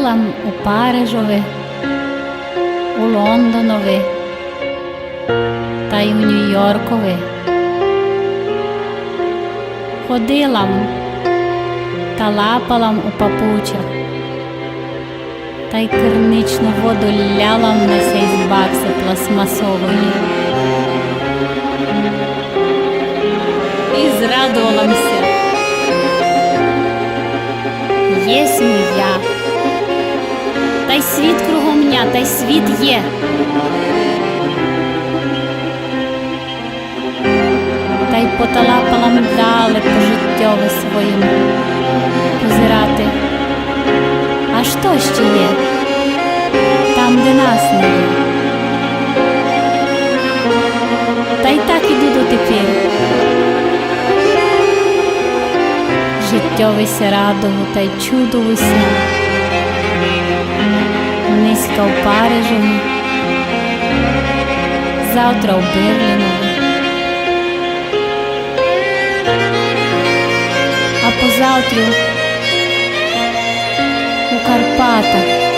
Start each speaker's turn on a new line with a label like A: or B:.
A: Ходила у Парижові, у Лондонові та й у Нью-Йоркові. Ходила та лапала у папучах, та й керничну воду ляла на сей з бакси пластмасової. І зрадувалася. Єсмь я, та й світ кругом мене, та й світ є. Та й поталапала далі по життєве своєму позирати. А що ще є? Там, де нас не є. Та й так іду дотепер. Життєвися радову та й чудовися. Низька в Парижеві, завтра в Берлінові, а позавтру у Карпатах.